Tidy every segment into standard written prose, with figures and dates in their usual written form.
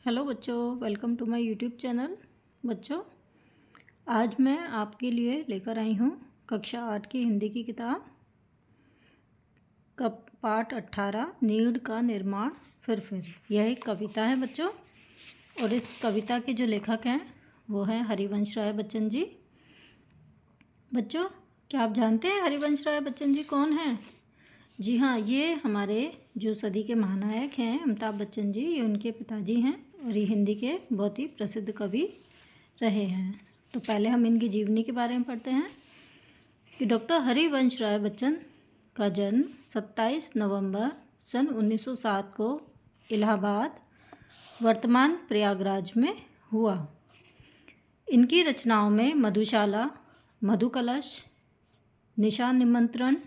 Hello बच्चों, welcome to my YouTube channel. बच्चों, आज मैं आपके लिए लेकर आई हूँ कक्षा 8 की हिंदी की किताब का पाठ 18 नीड़ का निर्माण फिर। यह एक कविता है बच्चों, और इस कविता के जो लेखक हैं वो हैं हरिवंश राय बच्चन जी। बच्चों, क्या आप जानते हैं हरिवंश राय बच्चन जी कौन हैं? जी हाँ, ये हमारे जो सदी के महानायक हैं अमिताभ बच्चन जी, ये उनके पिताजी हैं और ये हिंदी के बहुत ही प्रसिद्ध कवि रहे हैं। तो पहले हम इनकी जीवनी के बारे में पढ़ते हैं कि डॉक्टर हरिवंश राय बच्चन का जन्म 27 नवंबर सन 1907 को इलाहाबाद, वर्तमान प्रयागराज में हुआ। इनकी रचनाओं में मधुशाला, मधुकलश, निशा निमंत्रण,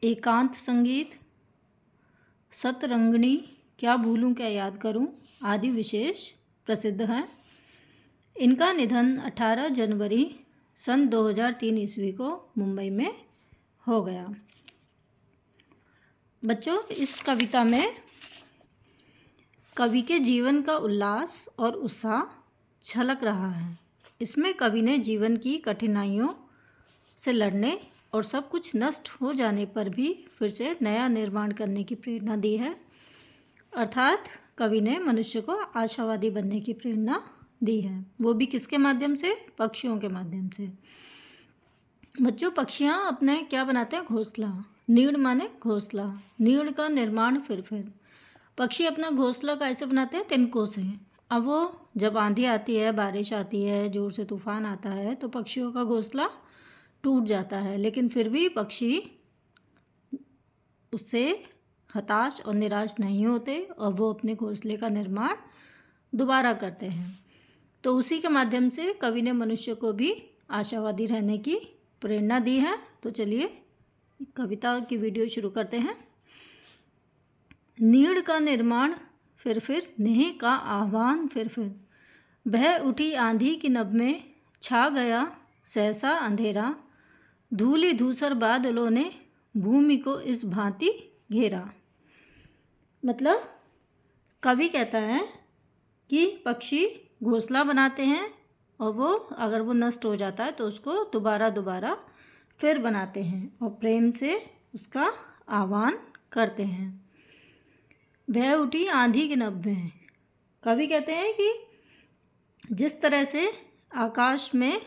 एकांत संगीत, सतरंगिणी, क्या भूलूं क्या याद करूं आदि विशेष प्रसिद्ध हैं। इनका निधन 18 जनवरी सन 2003 ईस्वी को मुंबई में हो गया। बच्चों, इस कविता में कवि के जीवन का उल्लास और उत्साह झलक रहा है। इसमें कवि ने जीवन की कठिनाइयों से लड़ने और सब कुछ नष्ट हो जाने पर भी फिर से नया निर्माण करने की प्रेरणा दी है। अर्थात कवि ने मनुष्य को आशावादी बनने की प्रेरणा दी है, वो भी किसके माध्यम से? पक्षियों के माध्यम से। बच्चों, पक्षियाँ अपने क्या बनाते हैं? घोंसला। नीड़ माने घोंसला। नीड़ का निर्माण फिर। पक्षी अपना घोंसला कैसे बनाते हैं? तिनकों से। अब वो जब आंधी आती है, बारिश आती है, ज़ोर से तूफान आता है तो पक्षियों का घोंसला टूट जाता है, लेकिन फिर भी पक्षी उससे हताश और निराश नहीं होते और वो अपने घोंसले का निर्माण दोबारा करते हैं। तो उसी के माध्यम से कवि ने मनुष्य को भी आशावादी रहने की प्रेरणा दी है। तो चलिए कविता की वीडियो शुरू करते हैं। नीड़ का निर्माण फिर, नेह का आह्वान फिर। बह उठी आंधी की नभ में, छा गया सहसा अंधेरा, धूलि धूसर बादलों ने भूमि को इस भांति घेरा। मतलब कवि कहता है कि पक्षी घोंसला बनाते हैं और वो अगर वो नष्ट हो जाता है तो उसको दोबारा फिर बनाते हैं और प्रेम से उसका आह्वान करते हैं। बह उठी आंधी की नभ में, कवि कहते हैं कि जिस तरह से आकाश में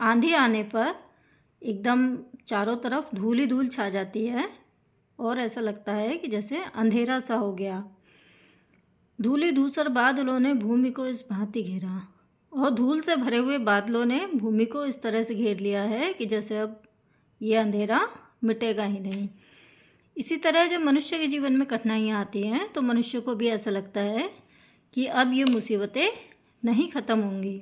आंधी आने पर एकदम चारों तरफ धूल ही धूल छा जाती है और ऐसा लगता है कि जैसे अंधेरा सा हो गया। धूली धूसर बादलों ने भूमि को इस भांति घेरा, और धूल से भरे हुए बादलों ने भूमि को इस तरह से घेर लिया है कि जैसे अब ये अंधेरा मिटेगा ही नहीं। इसी तरह जब मनुष्य के जीवन में कठिनाइयाँ आती हैं तो मनुष्य को भी ऐसा लगता है कि अब ये मुसीबतें नहीं ख़त्म होंगी।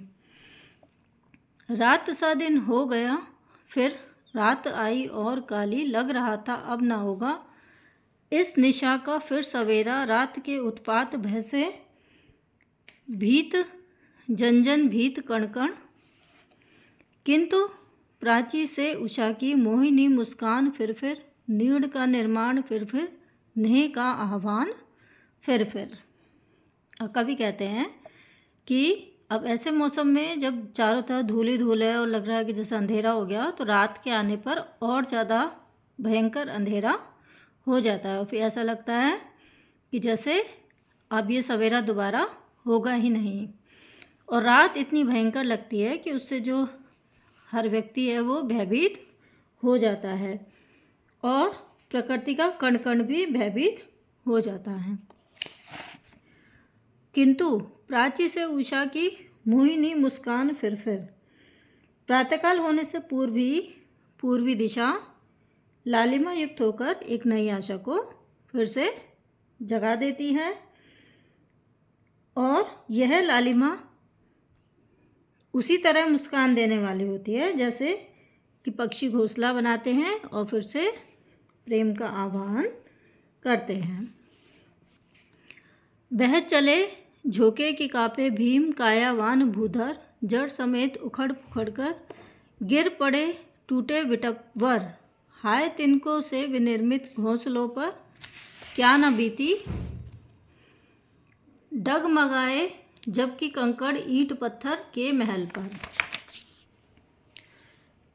रात सा दिन हो गया फिर, रात आई और काली, लग रहा था अब ना होगा इस निशा का फिर सवेरा। रात के उत्पात भय से भीत जन भीत कण कण, किंतु प्राची से उषा की मोहिनी मुस्कान फिर। नीड़ का निर्माण फिर, नेह का आह्वान फिर। और कवि कहते हैं कि अब ऐसे मौसम में जब चारों तरफ धूल ही धूल है और लग रहा है कि जैसे अंधेरा हो गया, तो रात के आने पर और ज़्यादा भयंकर अंधेरा हो जाता है और फिर ऐसा लगता है कि जैसे अब ये सवेरा दोबारा होगा ही नहीं। और रात इतनी भयंकर लगती है कि उससे जो हर व्यक्ति है वो भयभीत हो जाता है और प्रकृति का कण कण भी भयभीत हो जाता है। किंतु प्राची से उषा की मोहिनी मुस्कान फिर। प्रातःकाल होने से पूर्वी दिशा लालिमा युक्त होकर एक नई आशा को फिर से जगा देती है, और यह लालिमा उसी तरह मुस्कान देने वाली होती है जैसे कि पक्षी घोंसला बनाते हैं और फिर से प्रेम का आह्वान करते हैं। बह चले झोंके की कापे भीम, कायावान भूधर, जड़ समेत उखड़ पुखड़ कर गिर पड़े टूटे विटपवर। हाय तिनको से विनिर्मित घोंसलों पर क्या न बीती डगमगाए जबकि कंकड़ ईंट पत्थर के महल पर।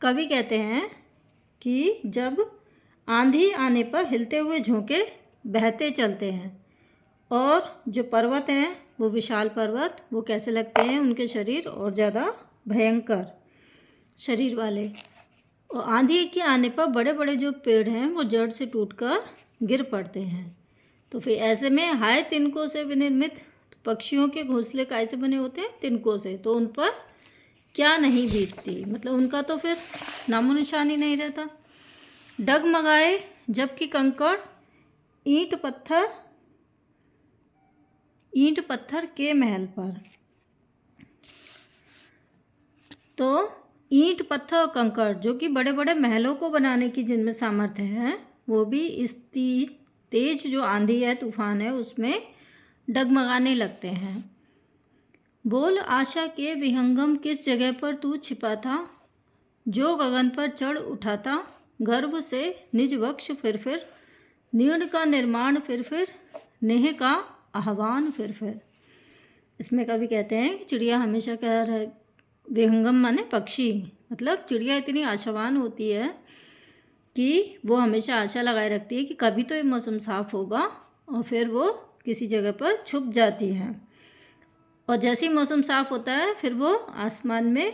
कवि कहते हैं कि जब आंधी आने पर हिलते हुए झोंके बहते चलते हैं और जो पर्वत हैं वो विशाल पर्वत वो कैसे लगते हैं, उनके शरीर और ज़्यादा भयंकर शरीर वाले। और आंधी के आने पर बड़े बड़े जो पेड़ हैं वो जड़ से टूटकर गिर पड़ते हैं। तो फिर ऐसे में हाय तिनकों से विनिर्मित पक्षियों के घोंसले कैसे बने होते हैं, तिनकों से, तो उन पर क्या नहीं बीतती, मतलब उनका तो फिर नामो निशान ही नहीं रहता। डगमगाए जबकि कंकड़ ईंट पत्थर के महल पर। तो ईंट पत्थर और कंकड़ जो कि बड़े बड़े महलों को बनाने की जिनमें सामर्थ्य है, वो भी इस तेज जो आंधी है, तूफान है, उसमें डगमगाने लगते हैं। बोल आशा के विहंगम किस जगह पर तू छिपा था, जो गगन पर चढ़ उठा था गर्व से निज वक्ष फिर नीड़ का निर्माण फिर नेह का आह्वान फिर। इसमें कवि कहते हैं कि चिड़िया हमेशा कह रहे, विहंगम माने पक्षी, मतलब चिड़िया इतनी आशावान होती है कि वो हमेशा आशा लगाए रखती है कि कभी तो ये मौसम साफ़ होगा, और फिर वो किसी जगह पर छुप जाती है। और जैसे ही मौसम साफ़ होता है फिर वो आसमान में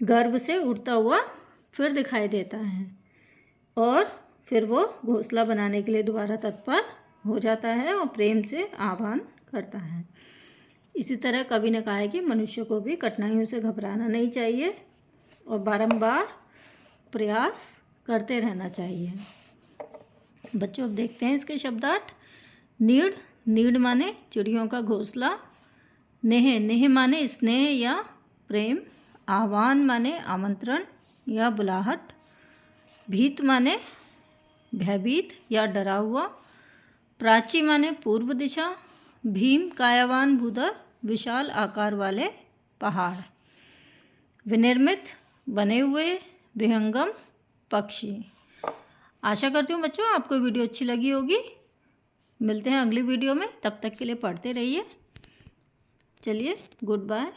गर्व से उड़ता हुआ फिर दिखाई देता है और फिर वो घोंसला बनाने के लिए दोबारा तत्पर हो जाता है और प्रेम से आह्वान करता है। इसी तरह कवि ने कहा है कि मनुष्य को भी कठिनाइयों से घबराना नहीं चाहिए और बारंबार प्रयास करते रहना चाहिए। बच्चों अब देखते हैं इसके शब्दार्थ। नीड़ माने चिड़ियों का घोंसला, नेह माने स्नेह या प्रेम, आह्वान माने आमंत्रण या बुलाहट, भीत माने भयभीत या डरा हुआ, प्राची माने पूर्व दिशा, भीम कायावान भूधर विशाल आकार वाले पहाड़, विनिर्मित बने हुए, विहंगम पक्षी। आशा करती हूँ बच्चों आपको वीडियो अच्छी लगी होगी। मिलते हैं अगली वीडियो में, तब तक के लिए पढ़ते रहिए। चलिए गुड बाय।